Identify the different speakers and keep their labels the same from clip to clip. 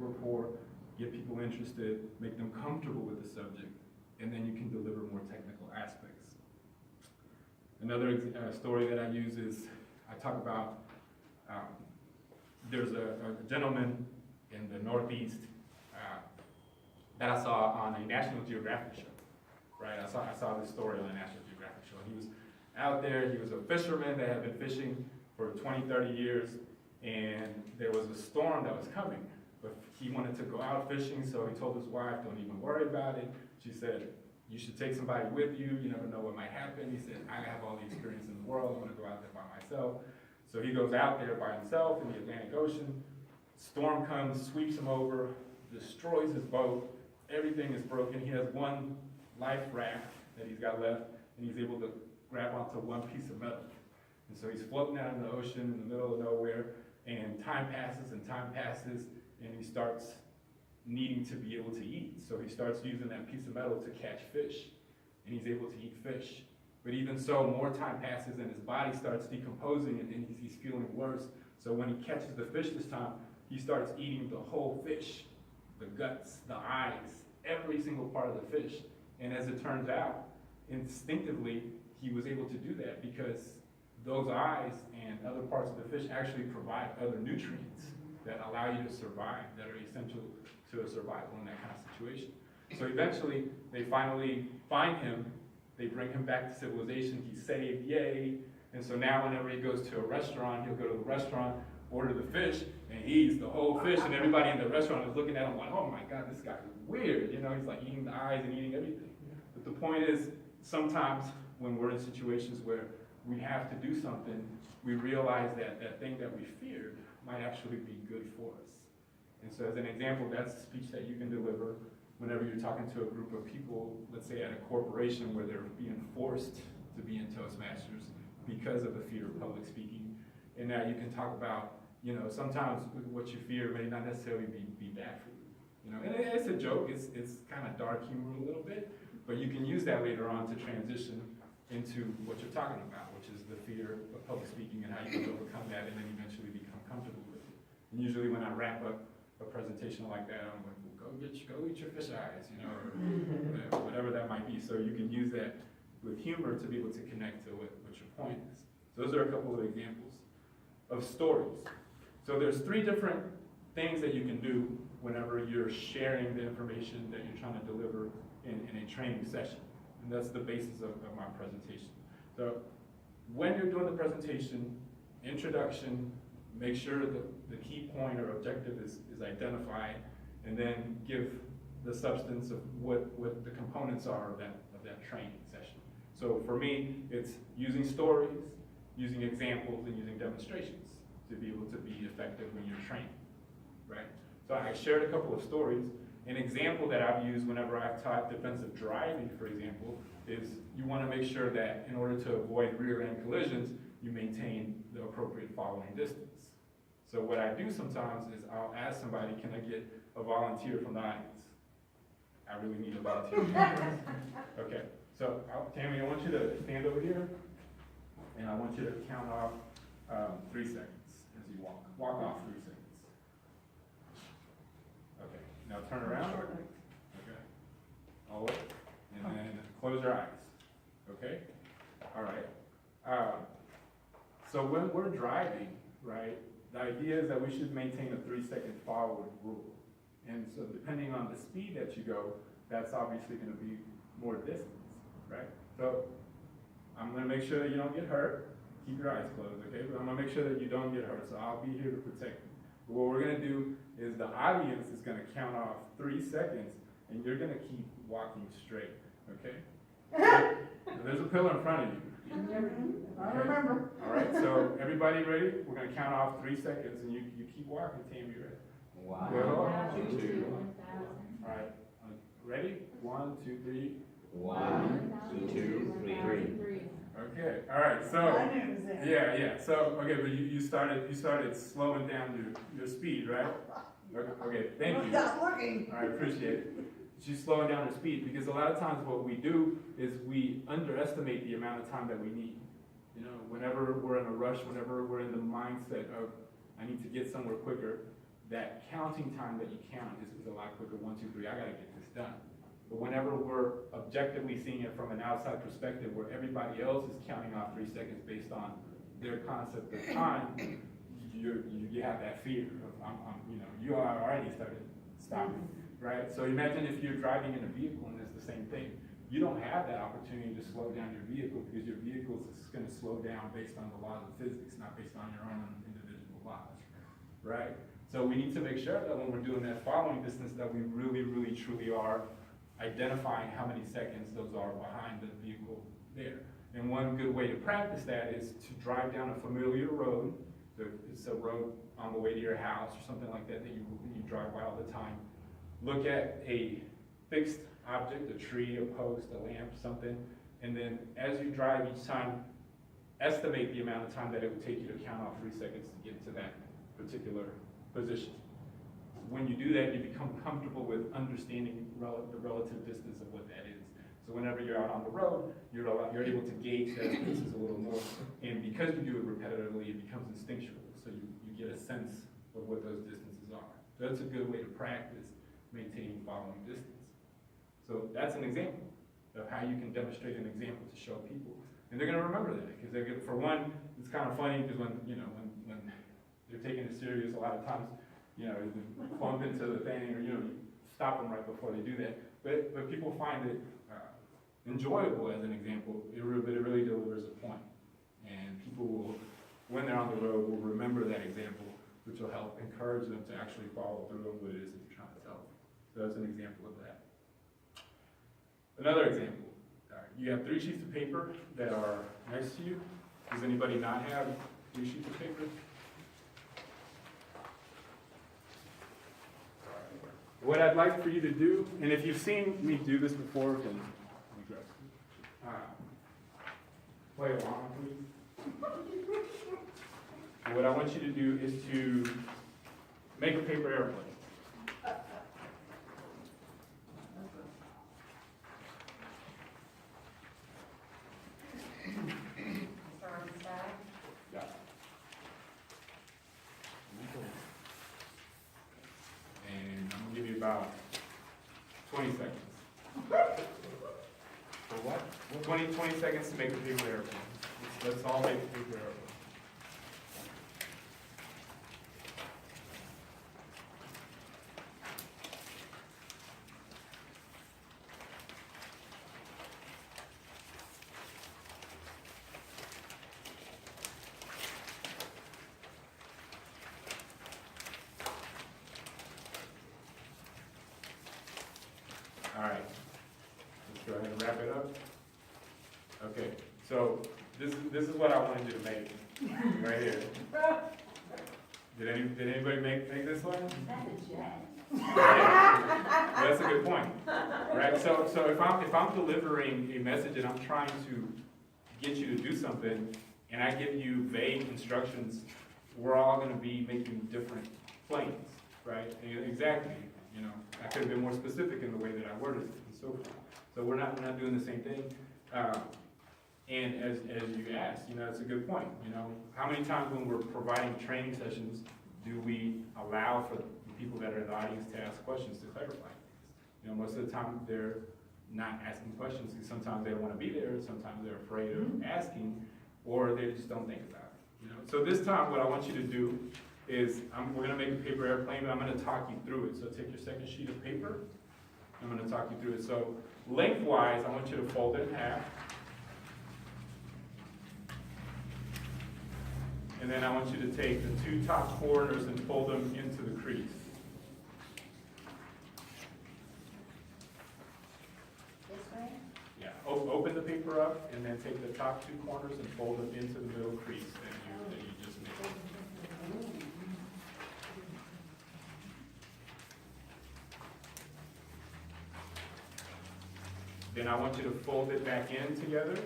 Speaker 1: rapport, get people interested, make them comfortable with the subject, and then you can deliver more technical aspects. Another story that I use is, I talk about, there's a gentleman in the Northeast that I saw on a National Geographic show, right? I saw this story on a National Geographic show. He was out there, he was a fisherman that had been fishing for 20, 30 years, and there was a storm that was coming. But he wanted to go out fishing, so he told his wife, don't even worry about it. She said, you should take somebody with you, you never know what might happen. He said, I have all the experience in the world, I want to go out there by myself. So he goes out there by himself in the Atlantic Ocean, storm comes, sweeps him over, destroys his boat, everything is broken. He has one life raft that he's got left, and he's able to grab onto one piece of metal. And so he's floating out in the ocean in the middle of nowhere, and time passes, and he starts needing to be able to eat. So he starts using that piece of metal to catch fish, and he's able to eat fish. But even so, more time passes, and his body starts decomposing, and he's feeling worse. So when he catches the fish this time, he starts eating the whole fish, the guts, the eyes, every single part of the fish. And as it turns out, instinctively, he was able to do that because those eyes and other parts of the fish actually provide other nutrients that allow you to survive, that are essential to a survival in that kind of situation. So eventually, they finally find him, they bring him back to civilization, he's saved, yay. And so now whenever he goes to a restaurant, he'll go to the restaurant, order the fish, and he eats the whole fish, and everybody in the restaurant is looking at him like, oh my God, this guy is weird. You know, he's like eating the eyes and eating everything. But the point is, sometimes when we're in situations where we have to do something, we realize that that thing that we feared might actually be good for us. And so as an example, that's a speech that you can deliver whenever you're talking to a group of people, let's say at a corporation where they're being forced to be in Toastmasters because of the fear of public speaking. And now you can talk about, you know, sometimes what you fear may not necessarily be bad for you. You know, and it's a joke, it's kind of dark humor a little bit, but you can use that later on to transition into what you're talking about, which is the fear of public speaking and how you can overcome that and then eventually become comfortable with it. And usually when I wrap up a presentation like that, I'm like, well, go eat your fish eyes, you know, or whatever that might be. So you can use that with humor to be able to connect to what your point is. So those are a couple of examples of stories. So there's 3 different things that you can do whenever you're sharing the information that you're trying to deliver in a training session. And that's the basis of my presentation. So when you're doing the presentation, introduction, make sure that the key point or objective is identified, and then give the substance of what the components are of that training session. So for me, it's using stories, using examples, and using demonstrations to be able to be effective when you're training, right? So I shared a couple of stories. An example that I've used whenever I've taught defensive driving, for example, is you want to make sure that in order to avoid rear-end collisions, you maintain the appropriate following distance. So what I do sometimes is I'll ask somebody, can I get a volunteer from the audience? I really need a volunteer from the audience. Okay, so Tammy, I want you to stand over here, and I want you to count off 3 seconds as you walk. Walk off 3 seconds. Okay, now turn around. Okay, all the way, and then close your eyes. Okay, all right. So when we're driving, right, the idea is that we should maintain a 3-second forward rule. And so depending on the speed that you go, that's obviously going to be more distance, right? So I'm going to make sure that you don't get hurt. Keep your eyes closed, okay? But I'm going to make sure that you don't get hurt, so I'll be here to protect you. But what we're going to do is the audience is going to count off 3 seconds, and you're going to keep walking straight, okay? There's a pillar in front of you.
Speaker 2: I remember.
Speaker 1: All right, so everybody ready? We're going to count off 3 seconds, and you keep walking, Tammy, ready?
Speaker 3: 1, 2.
Speaker 1: All right, ready? 1, 2, 3.
Speaker 3: 1, 2, 3.
Speaker 1: Okay, all right, so, yeah, so, okay, but you started slowing down your speed, right? Okay, thank you.
Speaker 2: Stop looking.
Speaker 1: All right, appreciate it. She's slowing down her speed because a lot of times what we do is we underestimate the amount of time that we need. You know, whenever we're in a rush, whenever we're in the mindset of, I need to get somewhere quicker, that counting time that you count is a lot quicker. 1, 2, 3, I gotta get this done. But whenever we're objectively seeing it from an outside perspective where everybody else is counting off 3 seconds based on their concept of time, you have that fear of, you are already started stopping, right? So imagine if you're driving in a vehicle and it's the same thing. You don't have that opportunity to slow down your vehicle because your vehicle is going to slow down based on the laws of physics, not based on your own individual laws, right? So we need to make sure that when we're doing that following distance that we really, really, truly are identifying how many seconds those are behind the vehicle there. And one good way to practice that is to drive down a familiar road. So it's a road on the way to your house or something like that that you drive by all the time. Look at a fixed object, a tree, a post, a lamp, something, and then as you drive each time, estimate the amount of time that it would take you to count off 3 seconds to get to that particular position. When you do that, you become comfortable with understanding the relative distance of what that is. So whenever you're out on the road, you're able to gauge that distance a little more. And because you do it repetitively, it becomes instinctual. So you get a sense of what those distances are. So that's a good way to practice maintaining following distance. So that's an example of how you can demonstrate an example to show people. And they're going to remember that. Because for one, it's kind of funny because when they're taking it serious, a lot of times, you bump into the thing or, you stop them right before they do that. But people find it enjoyable as an example, but it really delivers a point. And people will, when they're on the road, will remember that example, which will help encourage them to actually follow through on what it is that you're trying to tell them. So that's an example of that. Another example, you have 3 sheets of paper that are next to you. Does anybody not have 3 sheets of paper? What I'd like for you to do, and if you've seen me do this before, then play along with me. And what I want you to do is to make a paper airplane. Yeah. And I'm gonna give you about 20 seconds. For what? 20 seconds to make a paper airplane. Let's all make a paper airplane. All right, let's go ahead and wrap it up. Okay, so this is what I wanted you to make, right here. Did anybody make this one?
Speaker 4: That's a jet.
Speaker 1: Yeah, that's a good point, right? So if I'm delivering a message and I'm trying to get you to do something, and I give you vague instructions, we're all going to be making different planes, right? And exactly. I could have been more specific in the way that I worded it and so forth. So we're not doing the same thing. And as you asked, it's a good point. How many times when we're providing training sessions do we allow for the people that are in the audience to ask questions to clarify things? Most of the time they're not asking questions because sometimes they don't want to be there, sometimes they're afraid of asking, or they just don't think about it. So this time what I want you to do is we're going to make a paper airplane, but I'm going to talk you through it. So take your second sheet of paper. I'm going to talk you through it. So lengthwise, I want you to fold it in half. And then I want you to take the 2 top corners and fold them into the crease.
Speaker 4: This way?
Speaker 1: Yeah, open the paper up and then take the top 2 corners and fold them into the middle crease that you just made. Then I want you to fold it back in together.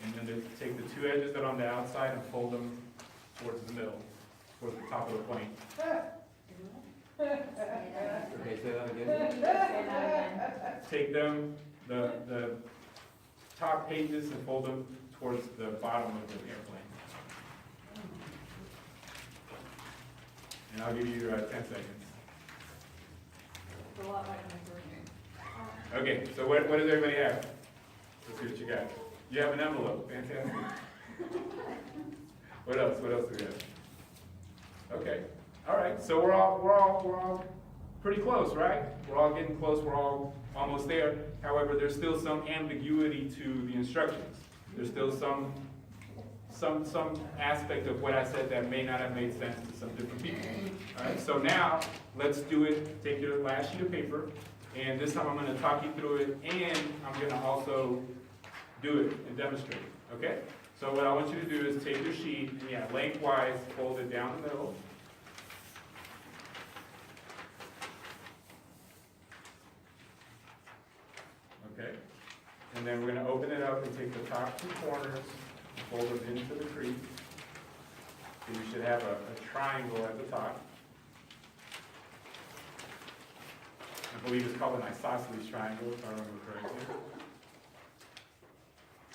Speaker 1: And then take the 2 edges that are on the outside and fold them towards the middle, towards the top of the plane.
Speaker 3: Okay, say that again.
Speaker 4: Say that again.
Speaker 1: Take them, the top pages, and fold them towards the bottom of the airplane. And I'll give you 10 seconds.
Speaker 5: It's a lot like my first name.
Speaker 1: Okay, so what does everybody have? Let's see what you got. You have an envelope. Fantastic. What else? What else do we have? Okay. All right. So we're all pretty close, right? We're all getting close. We're all almost there. However, there's still some ambiguity to the instructions. There's still some aspect of what I said that may not have made sense to some different people. All right. So now let's do it. Take your last sheet of paper, and this time I'm going to talk you through it, and I'm going to also do it and demonstrate it. Okay. So what I want you to do is take your sheet and lengthwise fold it down the middle. Okay, and then we're going to open it up and take the top two corners and fold them into the crease. So you should have a triangle at the top. I believe it's called an isosceles triangle, if I remember correctly.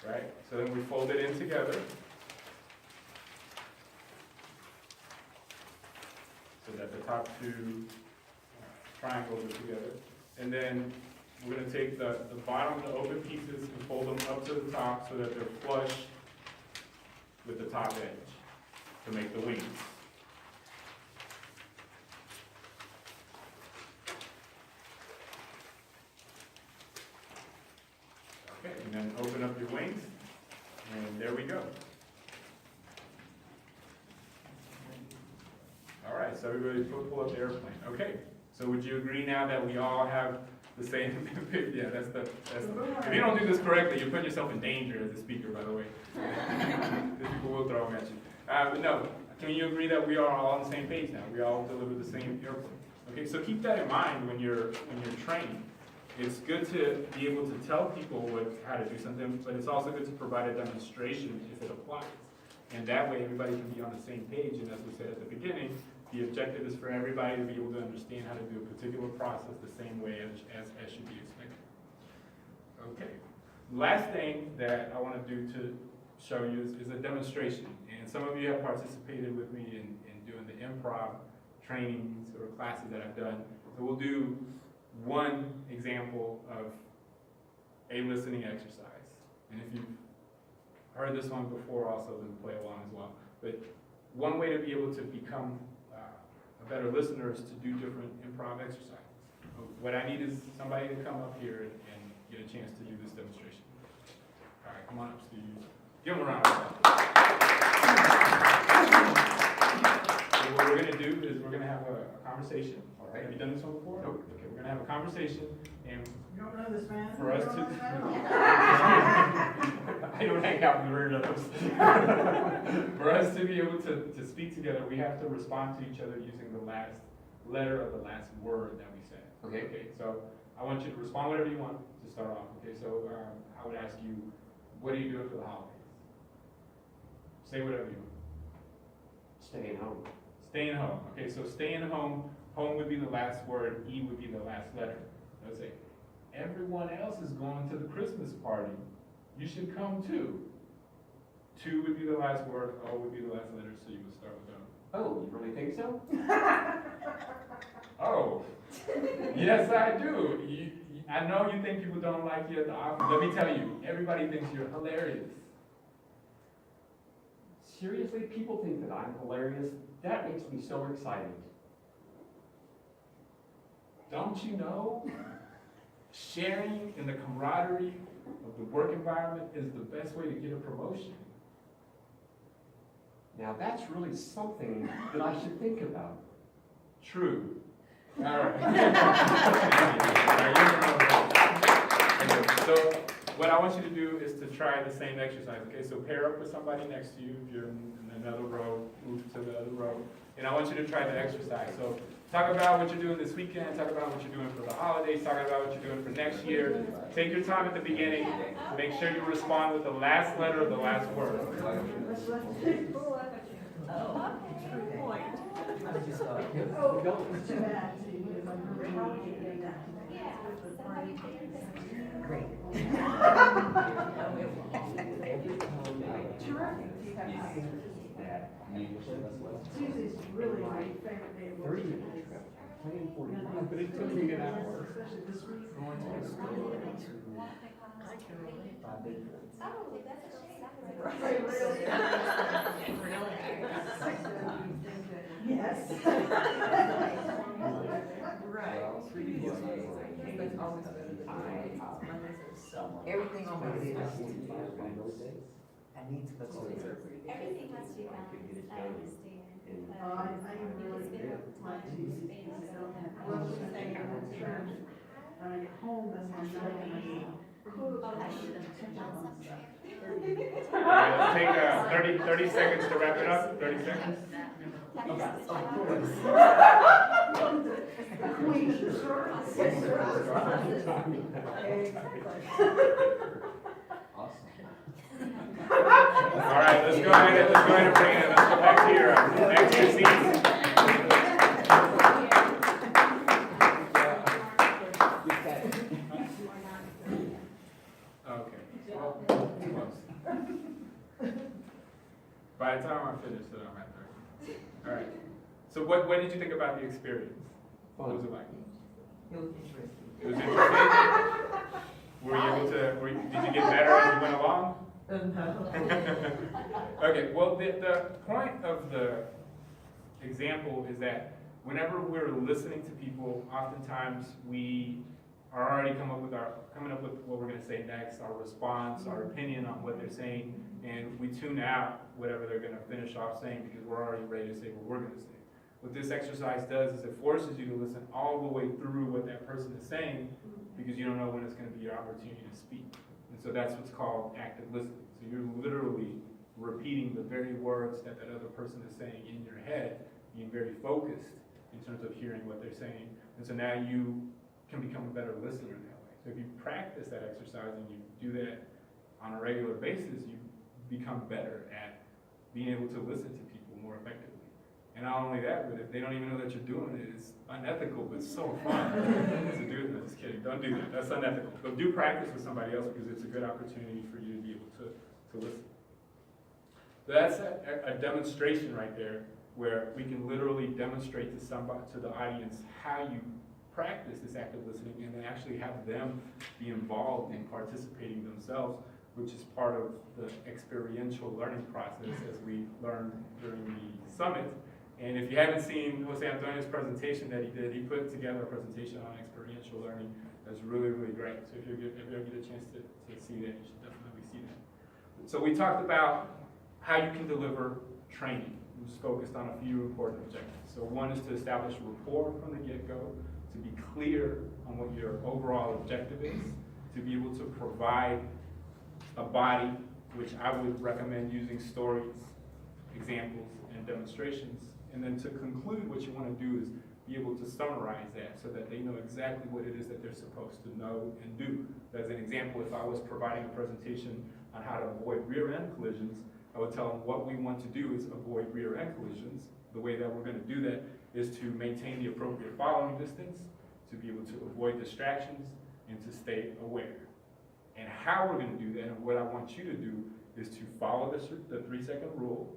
Speaker 1: Right? So then we fold it in together. So that the top two triangles are together. And then we're going to take the bottom, the open pieces, and fold them up to the top so that they're flush with the top edge to make the wings. Okay, and then open up your wings, and there we go. All right, so everybody pull up the airplane. Okay, so would you agree now that we all have the same? Yeah, that's the. If you don't do this correctly, you're putting yourself in danger as a speaker, by the way. These people will throw them at you. But no, can you agree that we are all on the same page now? We all deliver the same airplane. Okay, so keep that in mind when you're training. It's good to be able to tell people how to do something, but it's also good to provide a demonstration if it applies. And that way everybody can be on the same page, and as we said at the beginning, the objective is for everybody to be able to understand how to do a particular process the same way as should be expected. Okay. Last thing that I want to do to show you is a demonstration. And some of you have participated with me in doing the improv trainings or classes that I've done. So we'll do one example of a listening exercise. And if you've heard this one before, also then play along as well. But one way to be able to become a better listener is to do different improv exercises. What I need is somebody to come up here and get a chance to do this demonstration. All right, come on up, Steve. Give him a round of applause. So what we're going to do is we're going to have a conversation. All right. Have you done this one before? Nope. Okay, we're going to have a conversation, and
Speaker 2: You don't know this man?
Speaker 1: for us
Speaker 2: You
Speaker 1: to,
Speaker 2: don't know this man?
Speaker 1: I don't hang out with weirdos. For us to be able to speak together, we have to respond to each other using the last letter of the last word that we said.
Speaker 3: Okay.
Speaker 1: Okay, so I want you to respond whatever you want to start off. Okay, so I would ask you, what are you doing for the holidays? Say whatever you want.
Speaker 3: Staying home.
Speaker 1: Staying home. Okay, so staying home, home would be the last word, E would be the last letter. Let's say, everyone else is going to the Christmas party. You should come too. 2 would be the last word, O would be the last letter, so you would start with O.
Speaker 3: Oh, you really think so?
Speaker 1: Oh, yes I do. I know you think people don't like you at the office. Let me tell you, everybody thinks you're hilarious.
Speaker 3: Seriously, people think that I'm hilarious? That makes me so excited.
Speaker 1: Don't you know? Sharing in the camaraderie of the work environment is the best way to get a promotion.
Speaker 3: Now that's really something that I should think about.
Speaker 1: True. All right. So what I want you to do is to try the same exercise. Okay, so pair up with somebody next to you. If you're in another row, move to the other row. And I want you to try the exercise. So talk about what you're doing this weekend. Talk about what you're doing for the holidays. Talk about what you're doing for next year. Take your time at the beginning. Make sure you respond with the last letter of the last word.
Speaker 3: Great. Every time I that
Speaker 2: Tuesday's really my favorite day of work.
Speaker 3: 30 minutes. Plan 45, but it took me an hour.
Speaker 2: Especially this week.
Speaker 3: Going to school.
Speaker 4: Oh, that's a shame.
Speaker 2: Yes.
Speaker 5: Right. Everything on my list. I need to look over it.
Speaker 4: Everything has to be balanced, I understand.
Speaker 2: I
Speaker 4: You just get
Speaker 2: my
Speaker 4: up to
Speaker 2: Jesus.
Speaker 4: space,
Speaker 2: I
Speaker 4: so
Speaker 2: love to stay at church. When I get home, that's my night.
Speaker 4: Oh, I should have done something.
Speaker 1: All right, let's take 30 seconds to wrap it up. 30 seconds. All right, let's go ahead and bring it. Let's go back to your seats. Okay. Well, close. By the time I finish, I'm at 30. All right. So what did you think about the experience? What was it like?
Speaker 5: It was interesting.
Speaker 1: It was interesting. Were you able to? Did you get better as you went along? Okay, well, the point of the example is that whenever we're listening to people, oftentimes we are already coming up with what we're going to say next, our response, our opinion on what they're saying, and we tune out whatever they're going to finish off saying because we're already ready to say what we're going to say. What this exercise does is it forces you to listen all the way through what that person is saying because you don't know when it's going to be your opportunity to speak. And so that's what's called active listening. So you're literally repeating the very words that other person is saying in your head, being very focused in terms of hearing what they're saying. And so now you can become a better listener in that way. So if you practice that exercise and you do that on a regular basis, you become better at being able to listen to people more effectively. And not only that, but if they don't even know that you're doing it, it's unethical, but so fun to do it. No, just kidding. Don't do that. That's unethical. But do practice with somebody else because it's a good opportunity for you to be able to listen. So that's a demonstration right there where we can literally demonstrate to the audience how you practice this active listening and then actually have them be involved in participating themselves, which is part of the experiential learning process as we learned during the summit. And if you haven't seen Jose Antonio's presentation that he did, he put together a presentation on experiential learning that's really, really great. So if you ever get a chance to see that, you should definitely see that. So we talked about how you can deliver training. It was focused on a few important objectives. So one is to establish rapport from the get-go, to be clear on what your overall objective is, to be able to provide a body, which I would recommend using stories, examples, and demonstrations. And then to conclude, what you want to do is be able to summarize that so that they know exactly what it is that they're supposed to know and do. As an example, if I was providing a presentation on how to avoid rear-end collisions, I would tell them what we want to do is avoid rear-end collisions. The way that we're going to do that is to maintain the appropriate following distance, to be able to avoid distractions, and to stay aware. And how we're going to do that, and what I want you to do, is to follow the 3-second rule.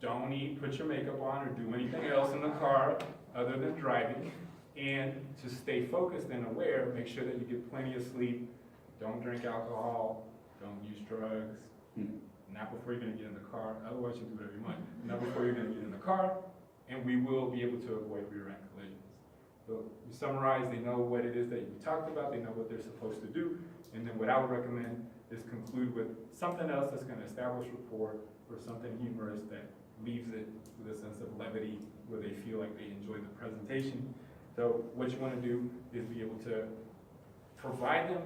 Speaker 1: Don't eat, put your makeup on, or do anything else in the car other than driving. And to stay focused and aware, make sure that you get plenty of sleep. Don't drink alcohol. Don't use drugs. Not before you're going to get in the car. Otherwise, you'll do whatever you want. Not before you're going to get in the car. And we will be able to avoid rear-end collisions. So we summarize, they know what it is that you talked about, they know what they're supposed to do, and then what I would recommend is conclude with something else that's going to establish rapport or something humorous that leaves it with a sense of levity where they feel like they enjoy the presentation. So what you want to do is be able to provide them,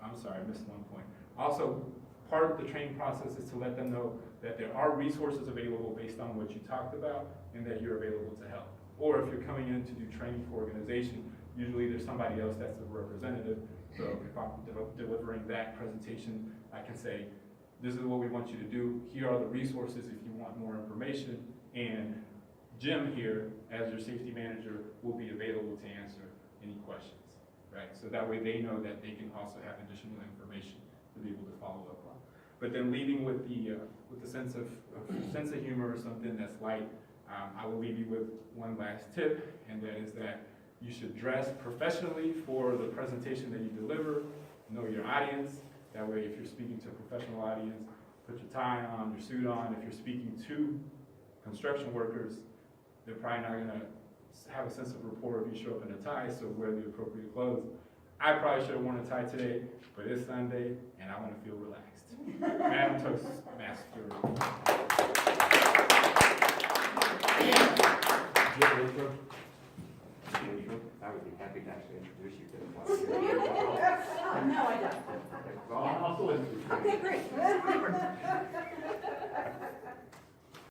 Speaker 1: I'm sorry, I missed one point. Also, part of the training process is to let them know that there are resources available based on what you talked about and that you're available to help. Or if you're coming in to do training for organization, usually there's somebody else that's the representative. So if I'm delivering that presentation, I can say, this is what we want you to do. Here are the resources if you want more information. And Jim here, as your safety manager, will be available to answer any questions, right? So that way they know that they can also have additional information to be able to follow up on. but then leaving with the sense of humor or something that's light. I will leave you with one last tip, and that is that you should dress professionally for the presentation that you deliver. Know your audience. That way, if you're speaking to a professional audience, put your tie on, your suit on. If you're speaking to construction workers, they're probably not gonna have a sense of rapport if you show up in a tie, so wear the appropriate clothes. I probably should have worn a tie today, but it's Sunday, and I wanna feel relaxed. Madam Toastmaster.
Speaker 6: I would be happy to actually introduce you to the class.
Speaker 2: Oh, no, I don't.
Speaker 6: Well, I'll still introduce you.
Speaker 2: Okay, great.